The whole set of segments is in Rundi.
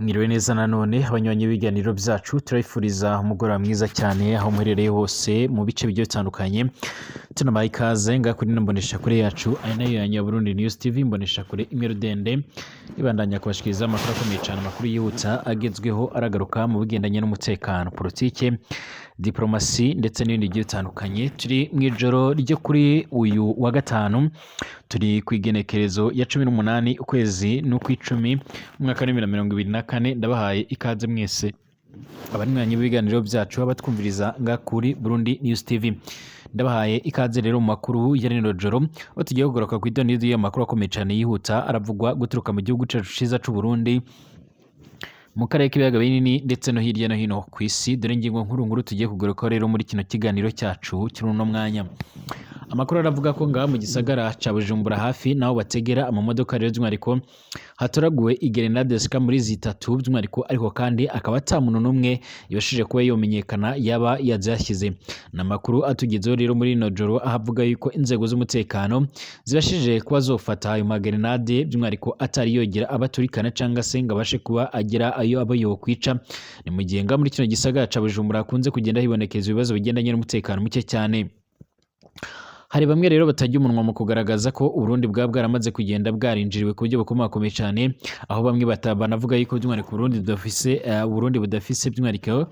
Mwiriwe neza nanone abanywanyi b'ibiganiro byacu turayifuriza umugoroba mwiza cyane aho muherereye hose mu bice bigiye bitandukanye. Tunabaha ikaze nga kuri mbonesha kure yacu ari nayo ya Nyaburundi News TV, mbonesha kure imwe rudende ibandanya kubashikiriza amakuru akomeye cyane, amakuru yihuta agezweho aragaruka mu bigendanye n'umutekano, politike, diplomasi ndetse n'ibindi bigiye bitandukanye. Turi mu ijoro ryo kuri uyu wa gatanu, turi ku igenekerezo ya 18 ukwezi n'ukw'icumi umwaka wa 2024. Ndabahaye ikaze mwese abanywanyi b'ibiganiro byacu abatwumviriza nga kuri Burundi News TV. Ndabahaye ikaze rero mu makuru ya rino joro, aho tugiye kugaruka ku idonido y'amakuru akomeye cyane yihuta aravugwa guturuka mu gihugu cyacu ciza c'u Burundi, mu karere k'ibiyaga binini ndetse no hirya no hino ku isi. Dore ingingo nkuru tugiye kugaruka rero muri kino kiganiro cyacu cy'uno mwanya. Amakuru aravuga ko ngaha mu gisagara ca Bujumbura hafi naho bategera amamodoka rero by'umwihariko hatoraguwe igerenade zishika muri zitatu by'umwihariko, ariko kandi akaba ata muntu n'umwe yabashije kuba yomenyekana yaba yazashyize. N'amakuru atugezeho rero muri ino joro ahavuga yuko inzego z'umutekano zibashije kuba zofata ayo magerenade by'umwihariko atari yogera abaturikana cyangwa se ngo abashe kuba agira ayo abo yokwica. Ni mu gihe ngaha muri kino gisagara ca Bujumbura hakunze kugenda hibonekeza ibibazo bigendanye n'umutekano muke cyane. Hari bamwe rero batajya umunwa mu kugaragaza ko Uburundi bwaramaze kugenda bwarinjiriwe ku buryo bukomakomeye cyane, aho bamwe banavuga yuko by'umwihariko Uburundi budafise by'umwihariko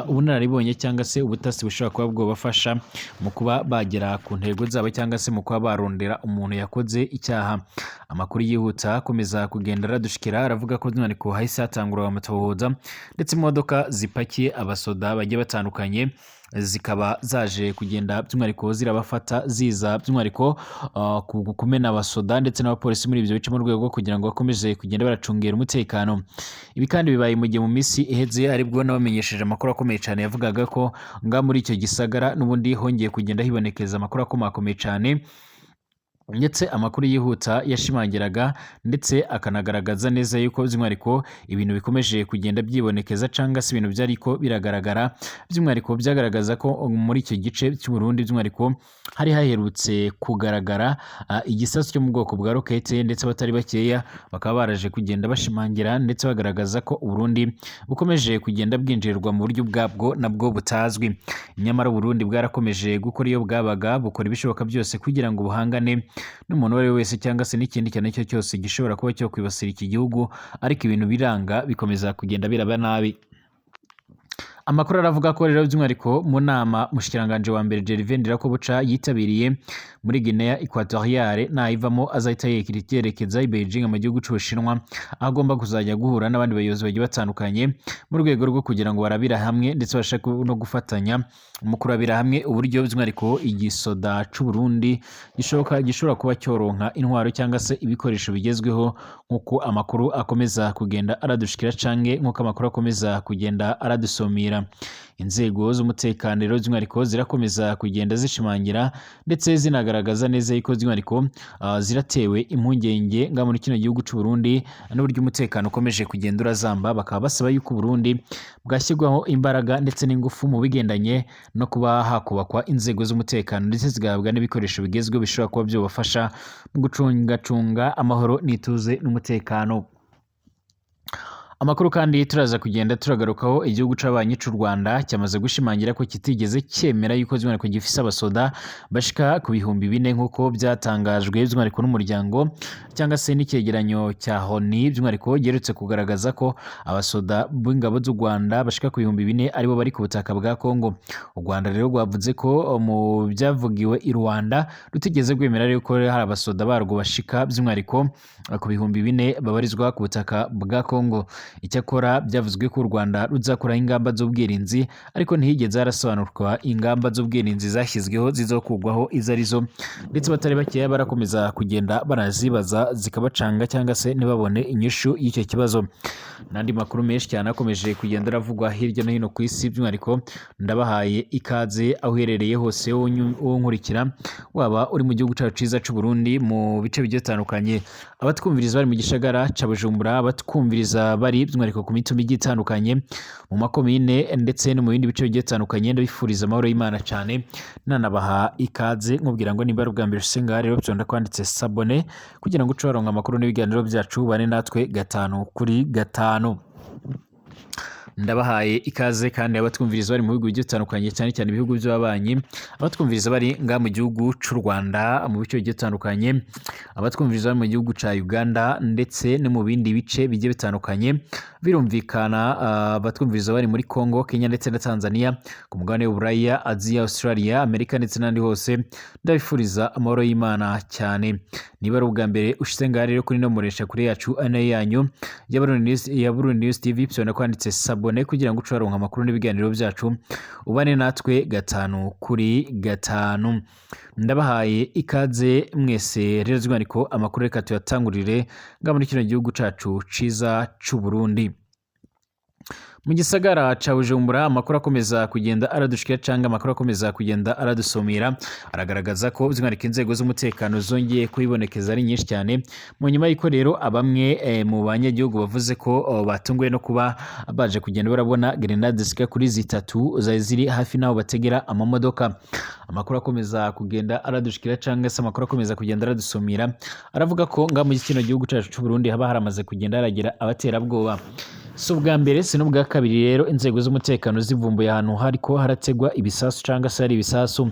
ubunararibonye cyangwa se ubutasi bushobora kuba bwobafasha mu kuba bagera ku ntego zabo cyangwa se mu kuba barondera umuntu yakoze icyaha. Amakuru yihuta akomeza kugenda aradushikira aravuga ko by'umwihariko hahise hatangura amatohoza ndetse imodoka zipakiye abasoda bagiye batandukanye zikaba zaje kugenda by'umwihariko zirabafata ziza by'umwihariko kumena abasoda ndetse n'abapolisi muri ibyo bice mu rwego rwo kugira ngo bakomeze kugenda baracungera umutekano. Ibi kandi bibaye mu gihe mu minsi iheze aribwo nabamenyesheje amakuru akomeye cyane yavugaga ko nga muri icyo gisagara n'ubundi hongeye kugenda hibonekeza amakuru akomeye cyane, ndetse amakuru yihuta yashimangiraga ndetse akanagaragaza neza yuko by'umwihariko ibintu bikomeje kugenda byibonekeza cyangwa se ibintu byariko biragaragara. By'umwihariko byagaragaza ko muri icyo gice cy'u Burundi by'umwihariko hari haherutse kugaragara igisasu cyo mu bwoko bwa rokete, ndetse batari bakeya bakaba baraje kugenda bashimangira ndetse bagaragaza ko Uburundi bukomeje kugenda bwinjirirwa mu buryo bwabwo nabwo butazwi. Nyamara Uburundi bwarakomeje gukora iyo bwabaga, bukora ibishoboka byose kugira ngo buhangane n'umuntu uwo ari we wese cyangwa se n'ikindi cyane cyo cyose gishobora kuba cyo kwibasira iki gihugu, ariko ibintu biranga bikomeza kugenda biraba nabi. Amakuru aravuga ko rero by'umwihariko mu nama mushikiranganje wa mbere Gervais Ndirakobuca yitabiriye muri Guinea Equatoriale nayivamo azahita yerekeza i Beijing mu gihugu cy'Ubushinwa, aho agomba kuzajya guhura n'abandi bayobozi bagiye batandukanye mu rwego rwo kugira ngo barabira hamwe ndetse bashake no gufatanya mu kurabira hamwe uburyo by'umwihariko igisoda c'u Burundi gishobora kuba cyoronka intwaro cyangwa se ibikoresho bigezweho, nk'uko amakuru akomeza kugenda aradushikira canke nk'uko amakuru akomeza kugenda aradusomira. Inzego z'umutekano rero by'umwihariko zirakomeza kugenda zishimangira ndetse zinagaragaza neza yuko by'umwihariko ziratewe impungenge nga muri kino gihugu cy'u Burundi n'uburyo umutekano ukomeje kugenda urazamba. Bakaba basaba yuko Burundi bwashyirwaho imbaraga ndetse n'ingufu mu bigendanye no kuba hakubakwa inzego z'umutekano ndetse zigahabwa n'ibikoresho bigezweho bishobora kuba byobafasha mu gucunga amahoro n'ituze n'umutekano. Amakuru kandi turaza kugenda turagarukaho igihugu c'abanyi c'u Rwanda cyamaze gushimangira ko kitigeze cyemera yuko by'umwihariko gifise abasoda bashika ku 4,000 nk'uko byatangajwe by'umwihariko n'umuryango cyangwa se n'icyegeranyo cya ONU by'umwihariko geretse kugaragaza ko abasoda b'ingabo z'u Rwanda bashika ku 4,000 aribo bari ku butaka bwa Kongo. U Rwanda rero rwavuze ko mu byavugiwe i Rwanda rutigeze rwemera yuko hari abasoda barwo bashika by'umwihariko ku 4,000 babarizwa ku butaka bwa Kongo. Icyakora byavuzwe ko u Rwanda ruzakora ingamba z'ubwirinzi, ariko ntihigeze harasobanurwa ingamba z'ubwirinzi zashyizweho zizokugwaho izo arizo, ndetse batari bakeya barakomeza kugenda barazibaza zikabacanga cyangwa se ntibabone inyishu y'icyo kibazo. N'andi makuru menshi cyane akomeje kugenda aravugwa hirya no hino ku isi, by'umwihariko ndabahaye ikaze aho uherereye hose wowe nkurikira, waba uri mu gihugu cyacu ciza c'u Burundi mu bice bigiye bitandukanye, abatwumviriza bari mu gisagara ca Bujumbura, abatwumviriza bari by'umwihariko ku mitumba igiye itandukanye mu makomine ndetse no mu bindi bice bigiye bitandukanye, ndabifuriza amahoro y'Imana cyane, nanabaha ikaze nkubwira ngo niba ari ubwa mbere usenga rero byonda kwanditse sabone kugira ngo uce waronka amakuru n'ibiganiro byacu bane natwe 5 kuri 5. Ndabahaye ikaze kandi abatwumviriza bari mu bihugu bigiye bitandukanye cyane cyane ibihugu by'ababanyi, abatwumviriza bari nga mu gihugu cy'u Rwanda mu bice bigiye bitandukanye, abatwumviriza bari mu gihugu cya Uganda ndetse no mu bindi bice bigiye bitandukanye, birumvikana abatwumviriza bari muri Congo, Kenya ndetse na Tanzania, ku mugabane w'Uburaya, Aziya, Australia, Amerika ndetse n'andi hose, ndabifuriza amahoro y'Imana cyane. Niba ari ubwa mbere ushize ngaha rero kuri no muresha kuri yacu anayo yanyu ya Burundi News TV, byona kwanditse sabone kugira ngo ucaronka amakuru n'ibiganiro byacu, ubane natwe gatanu kuri gatanu. Ndabahaye ikaze mwese rero zwaniko amakuru reka tuyatangurire nga muri kino gihugu cacu ciza c'u Burundi. Mu gisagara ca Bujumbura amakuru akomeza kugenda aradushikira canga amakuru akomeza kugenda aradusomera, aragaragaza ko by'umwihariko inzego z'umutekano zongeye kwibonekeza ari nyinshi cyane, mu nyuma y'iko rero abamwe mu banyagihugu bavuze ko batunguwe no kuba baje kugenda barabona grenade zika kuri zitatu zari ziri hafi naho bategera amamodoka. Amakuru akomeza kugenda aradushikira canga se amakuru akomeza kugenda aradusomera, aravuga ko nga mu kino gihugu cacu c'u Burundi haba haramaze kugenda haragira abaterabwoba. Si ubwa mbere si n'ubwa kabiri rero inzego z'umutekano zivumbuye ahantu hariko harategwa ibisasu canga se hari ibisasu.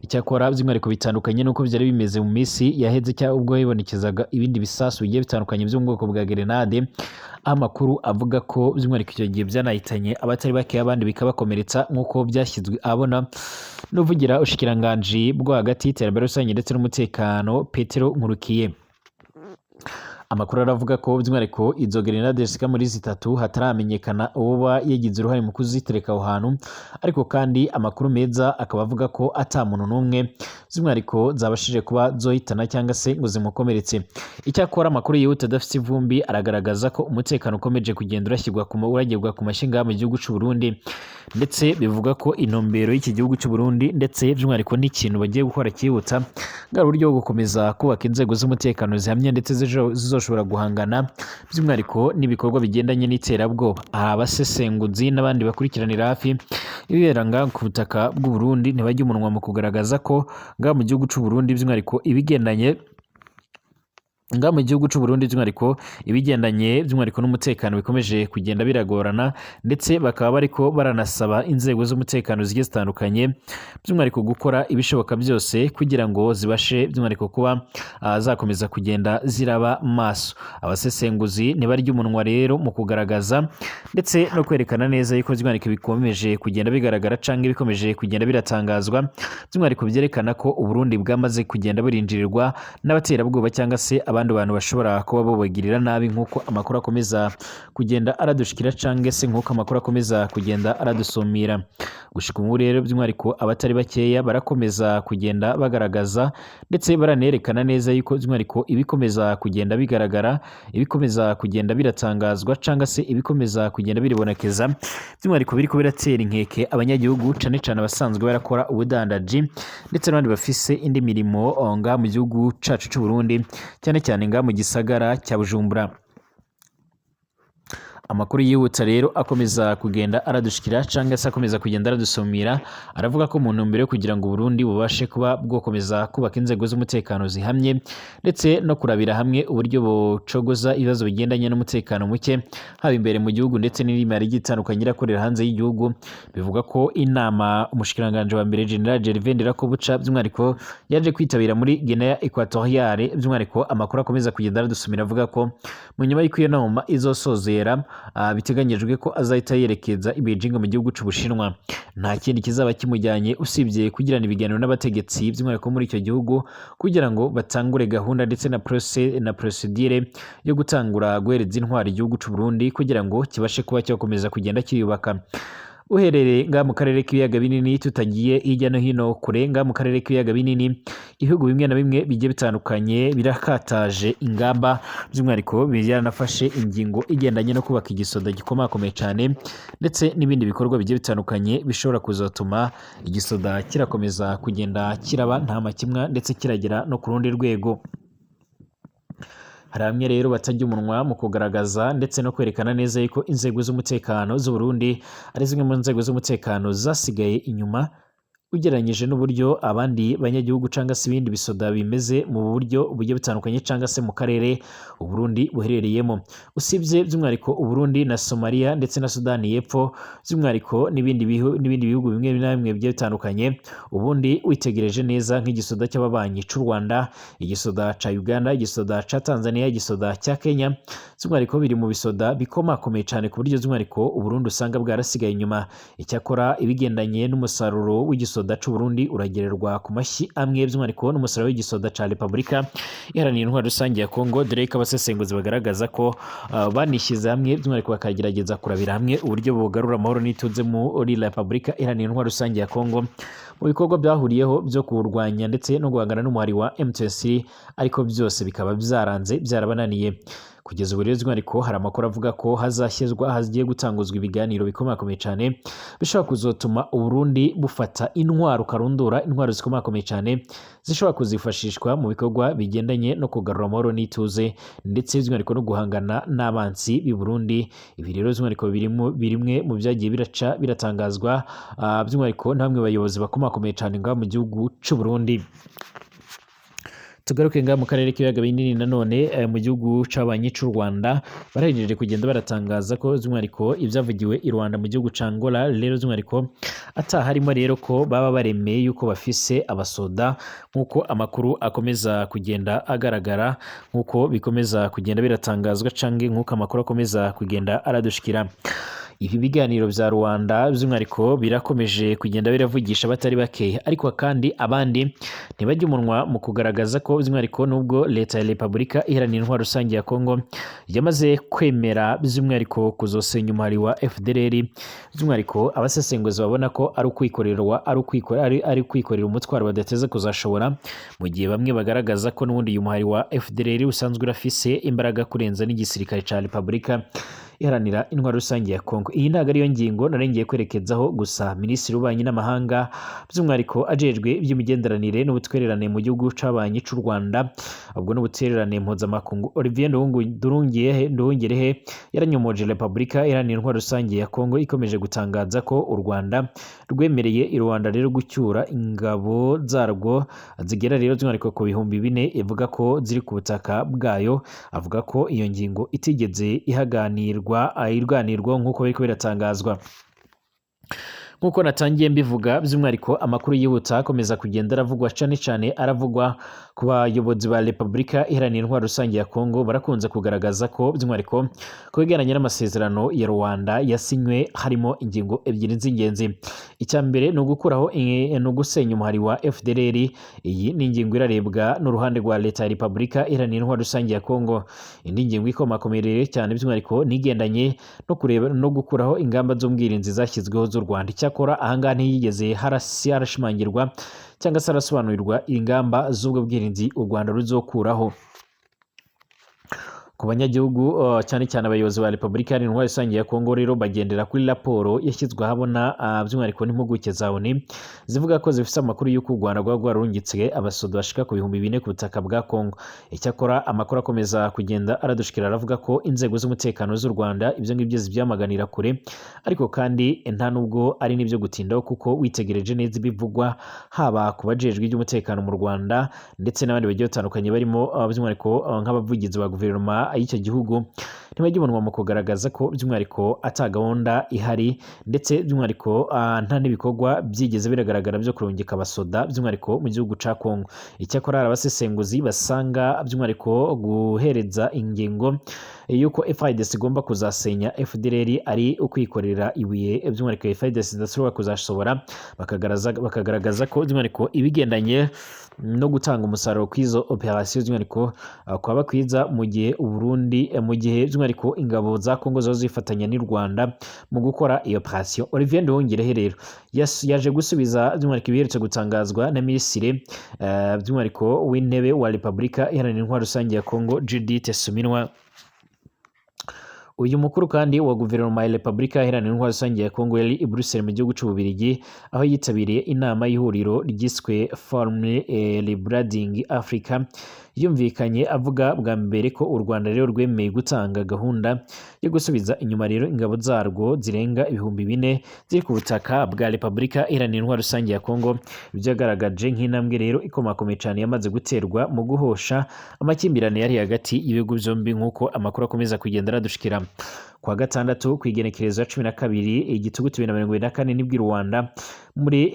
Icyakora by'umwihariko bitandukanye nuko byari bimeze mu misi yaheze cyangwa ubwo hibonekezaga ibindi bisasu bigiye bitandukanye byo mu bwoko bwa grenade, amakuru avuga ko by'umwihariko icyo gihe byanahitanye abatari bake, abandi bikabakomeretsa nk'uko byashyizwe abona n'uvugira ushikiranganji bwo hagati y'iterambere rusange ndetse n'umutekano Petero Nkurukiye. Amakuru aravuga ko by'umwihariko izo grenade zika muri zitatu hataramenyekana uba yagize uruhare mu kuzitereka aho hantu, ariko kandi amakuru meza akaba avuga ko ata muntu n'umwe by'umwihariko zabashije kuba zohitana cyangwa se ngo zimukomeretse. Icyakora amakuru yihuta adafite ivumbi aragaragaza ko umutekano ukomeje kugenda uragirwa ku mashinga mu gihugu cy'u Burundi, ndetse bivuga ko intumbero y'iki gihugu cy'u Burundi ndetse by'umwihariko n'ikintu bagiye gukora cyihuta bwa buryo bwo gukomeza kubaka inzego z'umutekano zihamye ndetse zizoshobora guhangana by'umwihariko n'ibikorwa bigendanye n'iterabwoba. Abasesenguzi n'abandi bakurikiranira hafi ibibera nga ku butaka bw'u Burundi ntibajya umunwa mu kugaragaza ko nga mu gihugu cy'u Burundi by'umwihariko ibigendanye by'umwihariko n'umutekano bikomeje kugenda biragorana, ndetse bakaba bariko baranasaba inzego z'umutekano zigiye zitandukanye by'umwihariko gukora ibishoboka byose kugira ngo zibashe by'umwihariko kuba zakomeza kugenda ziraba maso. Abasesenguzi ntibarya umunwa rero mu kugaragaza ndetse no kwerekana neza yuko by'umwihariko bikomeje kugenda bigaragara canke bikomeje kugenda biratangazwa by'umwihariko byerekana ko u Burundi bwamaze kugenda burinjirirwa n'abaterabwoba cyangwa se abandi bantu bashobora kuba babagirira nabi, nk'uko amakuru akomeza kugenda aradushikira cange se nk'uko amakuru akomeza kugenda aradusumira. Gushika ubu rero by'umwihariko abatari bakeya barakomeza kugenda bagaragaza ndetse baranerekana neza yuko by'umwihariko ibikomeza kugenda bigaragara, ibikomeza kugenda biratangazwa canga se ibikomeza kugenda biribonekeza by'umwihariko biriko biratera inkeke abanyagihugu cane cane abasanzwe barakora ubudandaji ndetse n'abandi bafise indi mirimo nga mu gihugu cacu c'u Burundi, cyane cyane nga mu gisagara cya Bujumbura. Amakuru yihuta rero akomeza kugenda aradushikira canga se akomeza kugenda aradusomira, aravuga ko mu ntumbero yo kugira ngo Burundi bubashe kuba bwokomeza kubaka inzego z'umutekano zihamye ndetse no kurabira hamwe uburyo bocogoza ibibazo bigendanye n'umutekano muke haba imbere mu gihugu ndetse n'imari igitandukanye irakorera hanze y'igihugu. Bivuga ko inama umushikiranganje wa mbere General Gervais Ndirakobuca by'umwihariko yaje kwitabira muri Guinea Equatoriale, by'umwihariko amakuru akomeza kugenda aradusomira avuga ko mu nyuma y'iko iyo nama izosozera biteganyijwe ko azahita yerekeza i Beijing mu gihugu c'Ubushinwa. Nta kindi kizaba kimujyanye usibye kugirana ibiganiro n'abategetsi by'umwihariko muri icyo gihugu kugira ngo batangure gahunda ndetse na procedure yo gutangura guhereza intwari igihugu c'u Burundi kugira ngo kibashe kuba cyakomeza kugenda kiyubaka. Uherereye nga mu karere k'ibiyaga binini, tutagiye hirya no hino kure nga mu karere k'ibiyaga binini, ibihugu bimwe na bimwe bigiye bitandukanye birakataje ingamba by'umwihariko byaranafashe ingingo igendanye no kubaka igisoda gikomakomeye cyane ndetse n'ibindi bikorwa bigiye bitandukanye bishobora kuzatuma igisoda kirakomeza kugenda kiraba nta makimwa ndetse kiragera no ku rundi rwego. Hari bamwe rero batajya umunwa mu kugaragaza ndetse no kwerekana neza yuko inzego z'umutekano z'u Burundi ari zimwe mu nzego z'umutekano zasigaye inyuma ugereranyije n'uburyo abandi banyagihugu canga se ibindi bisoda bimeze mu buryo bugiye bitandukanye canga se mu karere Uburundi buherereyemo. Usibye by'umwihariko Uburundi na Somalia ndetse na Sudani y'Epfo, by'umwihariko n'ibindi bihugu bimwe na bimwe bigiye bitandukanye, ubundi witegereje neza nk'igisoda cy'ababanyi c'u Rwanda, igisoda ca Uganda, igisoda ca Tanzania, igisoda cya Kenya, by'umwihariko biri mu bisoda bikomakomeye cyane ku buryo by'umwihariko Uburundi usanga bwarasigaye inyuma. Icyakora ibigendanye n'umusaruro w'igisoda c'u Burundi uragererwa ku mashyi amwe, by'umwihariko n'umusaruro w'igisoda ca Repubulika Iharanira Intwaro Rusange ya Kongo, dore ko abasesenguzi bagaragaza ko banishyize hamwe, by'umwihariko bakagerageza kurabira hamwe uburyo bugarura amahoro n'ituze muri Repubulika Iharanira Intwaro Rusange ya Kongo mu bikorwa byahuriyeho byo kuwurwanya ndetse no guhangana n'umuhari wa M23, ariko byose bikaba byaranze byarabananiye. Kugeza ubu rero by'umwihariko hari amakuru avuga ko hagiye gutanguzwa ibiganiro bikomakomeye cyane bishobora kuzotuma Uburundi bufata intwaro karundura, intwaro zikomakomeye cyane zishobora kuzifashishwa mu bikorwa bigendanye no kugarura amahoro n'ituze ndetse by'umwihariko no guhangana n'abansi b'i Burundi. Ibi rero by'umwihariko birimwe mu byagiye biratangazwa by'umwihariko na bamwe bayobozi bakomakomeye cyane ngaho mu gihugu cy'u Burundi. Tugaruke ngaha mu karere k'ibiyaga binini nanone mu gihugu c'abanyi c'u Rwanda barahejeje kugenda baratangaza ko by'umwihariko ibyavugiwe i Rwanda mu gihugu ca Angola rero by'umwihariko ataharimo rero ko baba baremeye yuko bafise abasoda, nk'uko amakuru akomeza kugenda agaragara, nk'uko bikomeza kugenda biratangazwa canke nk'uko amakuru akomeza kugenda aradushikira. Ibi biganiro vya Rwanda by'umwihariko birakomeje kugenda biravugisha batari bake, ariko kandi abandi ntibajya umunwa mu kugaragaza ko by'umwihariko nubwo leta ya Repubulika Iharanira Intwaro Rusange ya Kongo yamaze kwemera by'umwihariko kuzosenya umuhari wa FDLR, by'umwihariko abasesenguzi babona ko ari ukwikorera umutwaro badateze kuzashobora, mu gihe bamwe bagaragaza ko n'ubundi uyu muhari wa FDLR usanzwe urafise imbaraga kurenza n'igisirikare ca Repubulika Iharanira Intwaro Rusange ya Kongo. Iyi ntago ariyo ngingo narengeye kwerekezaho gusa. Minisitiri w'ububanyi n'amahanga by'umwihariko ajejwe iby'imigenderanire n'ubutwererane mu gihugu c'abanyi c'u Rwanda, ubwo n'ubutwererane mpuzamakungu, Olivier Nduhungirehe yaranyomoje Repubulika Iharanira Intwaro Rusange ya Kongo ikomeje gutangaza ko u Rwanda rwemereye i Rwanda rero gucyura ingabo zarwo zigera rero by'umwihariko ku 4,000 ivuga ko ziri ku butaka bwayo. Avuga ko iyo ngingo itigeze irwanirwa nk'uko biriko biratangazwa. Nk'uko natangiye mbivuga, by'umwihariko amakuru yihuta akomeza kugenda aravugwa cyane aravugwa ku bayobozi ba Repubulika Iharanira Intwaro Rusange ya Kongo. Barakunze kugaragaza ko by'umwihariko ku bigendanye n'amasezerano ya Rwanda yasinywe harimo ingingo ebyiri z'ingenzi. Icya mbere ni ugusenya umuhari wa FDLR. Iyi ni ingingo irarebwa n'uruhande rwa leta ya Repubulika Iharanira Intwaro Rusange ya Kongo. Indi ngingo ikomakomeye cyane by'umwihariko nigendanye no gukuraho ingamba z'ubwirinzi zashyizweho z'u Rwanda. Icyakora ahangaha ntiyigeze harashimangirwa cyangwa se harasobanurirwa ingamba z'ubwo bwirinzi u Rwanda ruzokuraho ku banyagihugu, cyane abayobozi ba Repubulika Iharanira Intwaro Rusange ya Kongo. Rero bagendera kuri raporo yashyizwe ahabona by'umwihariko n'impuguke za ONU zivuga ko zifite amakuru y'uko u Rwanda rwaba rwarungitse abasoda bashika ku 4,000 ku butaka bwa Kongo. Icyakora amakuru akomeza kugenda aradushikira aravuga ko inzego z'umutekano z'u Rwanda ibyo ngibyo zibyamaganira kure, ariko kandi nta nubwo ari n'ibyo gutindaho, kuko witegereje neza ibivugwa haba ku bajejwe iby'umutekano mu Rwanda ndetse n'abandi bagiye batandukanye barimo by'umwihariko nk'abavugizi ba guverinoma y'icyo gihugu, ntibajya umunwa mu kugaragaza ko by'umwihariko ata gahunda ihari, ndetse by'umwihariko nta n'ibikorwa byigeze biragaragara byo kurungika abasoda by'umwihariko mu gihugu ca Kongo. Icyakora hari abasesenguzi basanga by'umwihariko guhereza ingingo yuko FARDC igomba kuzasenya FDLR ari ukwikorera ibuye, by'umwihariko FARDC idashobora kuzashobora, bakagaragaza ko by'umwihariko ibigendanye no gutanga umusaruro kw'izo operasiyo by'umwihariko kwaba kwiza mu gihe by'umwihariko ingabo za Kongo zo zifatanya n'u Rwanda mu gukora iyo operasiyo. Olivier Nduhungirehe rero yaje gusubiza by'umwihariko ibiherutse gutangazwa na Minisitiri by'umwihariko w'intebe wa Repubulika Iharanira Intwaro Rusange ya Kongo, Judith Suminwa. uyu mukuru kandi wa guverinoma ya Repubulika Iharanira Intwaro Rusange ya Kongo yari i Bruxelles mu gihugu c'Ububirigi aho yitabiriye inama y'ihuriro ryiswe Forum Rebuilding Africa yumvikanye avuga bwa mbere ko u Rwanda rero rwemeye gutanga gahunda yo gusubiza inyuma rero ingabo zarwo zirenga 4,000 ziri ku butaka bwa Repubulika Iharanira Intwaro Rusange ya Kongo. Ibyo yagaragaje nk'intambwe rero ikomakomeye cyane yamaze guterwa mu guhosha amakimbirane yari hagati y'ibihugu byombi nk'uko amakuru akomeza kugenda aradushikira. Kwa gatandatu kwigenekerezo ya 12 igitugutu 2024 nibwo Rwanda muri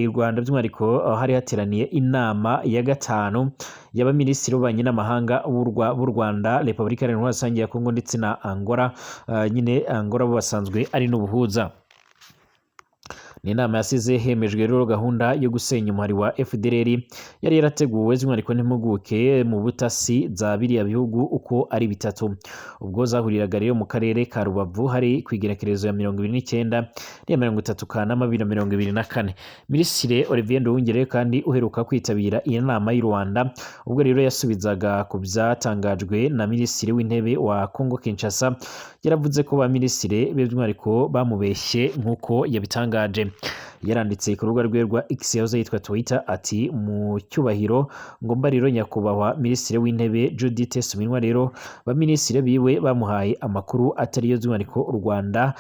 Rwanda by'umwihariko hari hateraniye inama ya gatanu y'abaminisitiri b'ububanyi n'amahanga b'u Rwanda, Repubulika Iharanira Intwaro Rusange ya Kongo ndetse na Angola. Nyine Angola bo basanzwe ari n'ubuhuza. Ni inama yasize hemejwe rero gahunda yo gusenya umuhari wa FDLR yari yarateguwe by'umwihariko n'impuguke mu butasi za biriya bihugu uko ari bitatu. Ubwo zahuriraga rero mu karere ka Rubavu hari kwigerekerezo ya 29 ya 30 Kanama 2024. Minisitiri Olivier Nduhungirehe kandi uheruka kwitabira iyi nama y'u Rwanda ubwo rero yasubizaga ku byatangajwe na Minisitiri w'Intebe wa Kongo Kinshasa, yaravuze ko ba minisitiri by'umwihariko bamubeshye nk'uko yabitangaje. Yaranditse ku rubuga rwe rwa X yahoze yitwa Twitter ati mu cyubahiro ngomba rero nyakubahwa Minisitiri w'Intebe Judith Suminwa rero ba minisitiri biwe bamuhaye amakuru atari yo by'umwihariko u Rwanda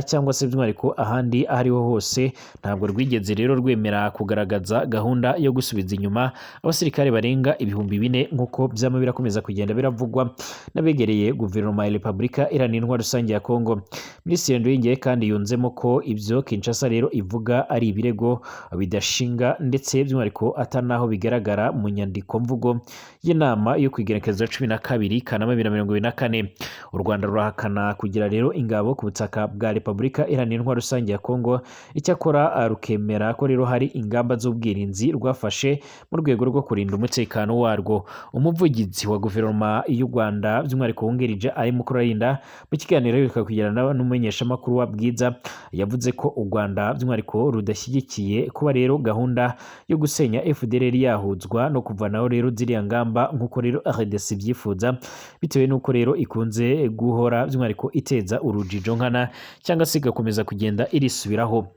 cyangwa se by'umwihariko ahandi ahariho hose ntabwo rwigeze rero rwemera kugaragaza gahunda yo gusubiza inyuma abasirikare barenga 4,000 nk'uko byama birakomeza kugenda biravugwa n'abegereye guverinoma ya Repubulika Iharanira Intwaro Rusange ya Kongo. Minisitiri Nduhungirehe kandi yunzemo ko ibyo Kinshasa rero ivuga ari ibirego bidashinga ndetse by'umwihariko atanaho bigaragara mu nyandiko mvugo y'inama yo kwigenekerezo 12 Kanama 2024. U Rwanda rurahakana kugira rero ingabo ku butaka bwa Repubulika Iharanira Intwaro Rusange ya Kongo, icyakora rukemera ko rero hari ingamba z'ubwirinzi rwafashe mu rwego rwo kurinda umutekano warwo. Umuvugizi wa guverinoma y'u Rwanda by'umwihariko wungirije ari Mukurarinda mu kiganiro kugirana n'umumenyeshamakuru wa Bwiza yavuze ko u Rwanda by'umwihariko rudashyigikiye kuba rero gahunda yo gusenya FDLR yahuzwa no kuvanaho rero ziriya ngamba nk'uko rero RDC byifuza, bitewe n'uko rero ikunze guhora by'umwihariko iteza urujijo nkana cyangwa se igakomeza kugenda irisubiraho.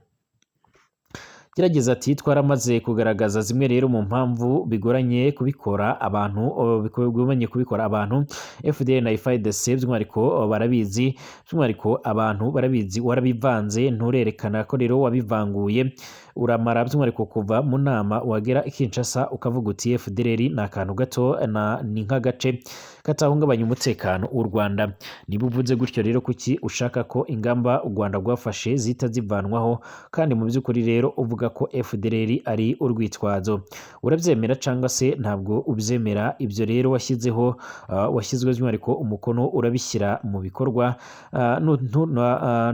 Gerageza ati twaramaze kugaragaza zimwe rero mu mpamvu bigoranye kubikora abantu FDL na FARDC by'umwihariko barabizi, by'umwihariko abantu barabizi, warabivanze nturerekana ko rero wabivanguye, uramara by'umwihariko kuva mu nama wagera Kinshasa ukavuga uti FDLR ni akantu gato ni nk'agace katahungabanya umutekano w'u Rwanda. Niba uvuze gutyo rero kuki ushaka ko ingamba u Rwanda rwafashe zita zivanwaho kandi mu by'ukuri rero uvuga ko FDLR ari urwitwazo? Urabyemera cyangwa se ntabwo ubyemera? Ibyo rero washyizwe by'umwihariko umukono urabishyira mu bikorwa,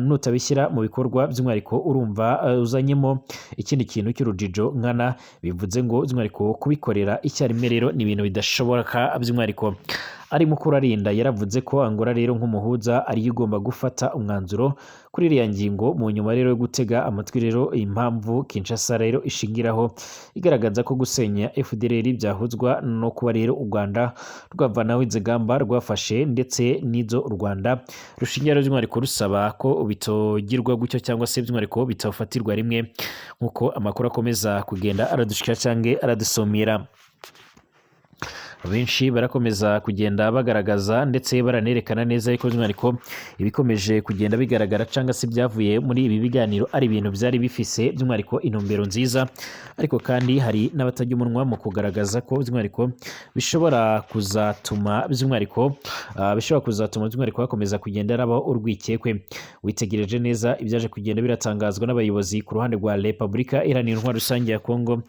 nutabishyira mu bikorwa by'umwihariko urumva uzanyemo ikindi kintu cy'urujijo nkana. Bivuze ngo by'umwihariko kubikorera icyarimwe rero ni ibintu bidashoboka. By'umwihariko ari Mukurarinda yaravuze ko Angola rero nk'umuhuza ariyo igomba gufata umwanzuro kuri iriya ngingo, mu nyuma rero yo gutega amatwi rero impamvu Kinshasa rero ishingiraho igaragaza ko gusenya FDLR byahuzwa no kuba rero u Rwanda rwavanaho izi ngamba rwafashe ndetse n'izo u Rwanda rushingira by'umwihariko rusaba ko bitogirwa gutyo cyangwa se by'umwihariko bitafatirwa rimwe nk'uko amakuru akomeza kugenda aradushikira cyangwa aradusomera. Benshi barakomeza kugenda bagaragaza ndetse baranerekana neza ariko by'umwihariko ibikomeje kugenda bigaragara cyangwa se byavuye muri ibi biganiro ari ibintu byari bifise by'umwihariko intumbero nziza, ariko kandi hari n'abatajya umunwa mu kugaragaza ko by'umwihariko bishobora kuzatuma by'umwihariko hakomeza kugenda harabaho urwikekwe. Witegereje neza ibyaje kugenda biratangazwa n'abayobozi ku ruhande rwa Repubulika Iharanira Intwaro Rusange ya Kongo,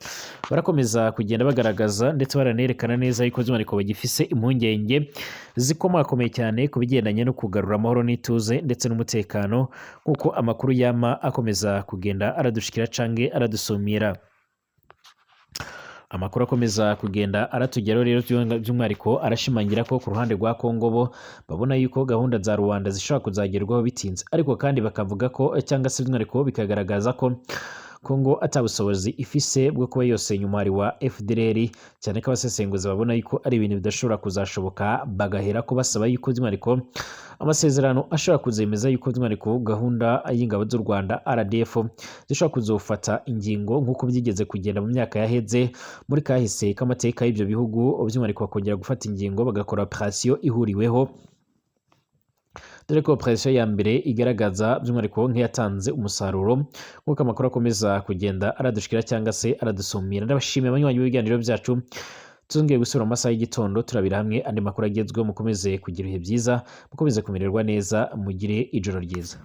barakomeza kugenda bagaragaza ndetse baranerekana neza ariko by'umwihariko bagifise impungenge zikomakomeye cyane ku bigendanye no kugarura amahoro n'ituze ndetse n'umutekano nk'uko amakuru yama akomeza kugenda aradushikira canke aradusumira. Amakuru akomeza kugenda aratugeraho rero by'umwihariko arashimangira ko ku ruhande rwa Kongo bo babona yuko gahunda za Rwanda zishobora kuzagerwaho bitinze, ariko kandi bakavuga ko cyangwa se by'umwihariko bikagaragaza ko Kongo atabushobozi ifise bwo kuba yose nyuma wa FDLR, cyane ko abasesenguzi babona yuko ari ibintu bidashobora kuzashoboka, bagahera ko basaba yuko by'umwihariko amasezerano ashobora kuzemeza yuko by'umwihariko gahunda y'ingabo z'u Rwanda RDF zishobora kuzofata ingingo nk'uko byigeze kugenda mu myaka yaheze muri kahise k'amateka y'ibyo bihugu, by'umwihariko bakongera gufata ingingo bagakora operation ihuriweho, dore ko operation ya mbere igaragaza by'umwihariko nk'iyatanze umusaruro nk'uko amakuru akomeza kugenda aradushikira cyangwa se aradusumira. Ndabashimiye abanywanyi b'ibiganiro byacu, tuzongeye gusubira mu masaha y'igitondo turabira hamwe andi makuru agezweho. Mukomeze kugira ibihe byiza, mukomeze kumererwa neza, mugire ijoro ryiza.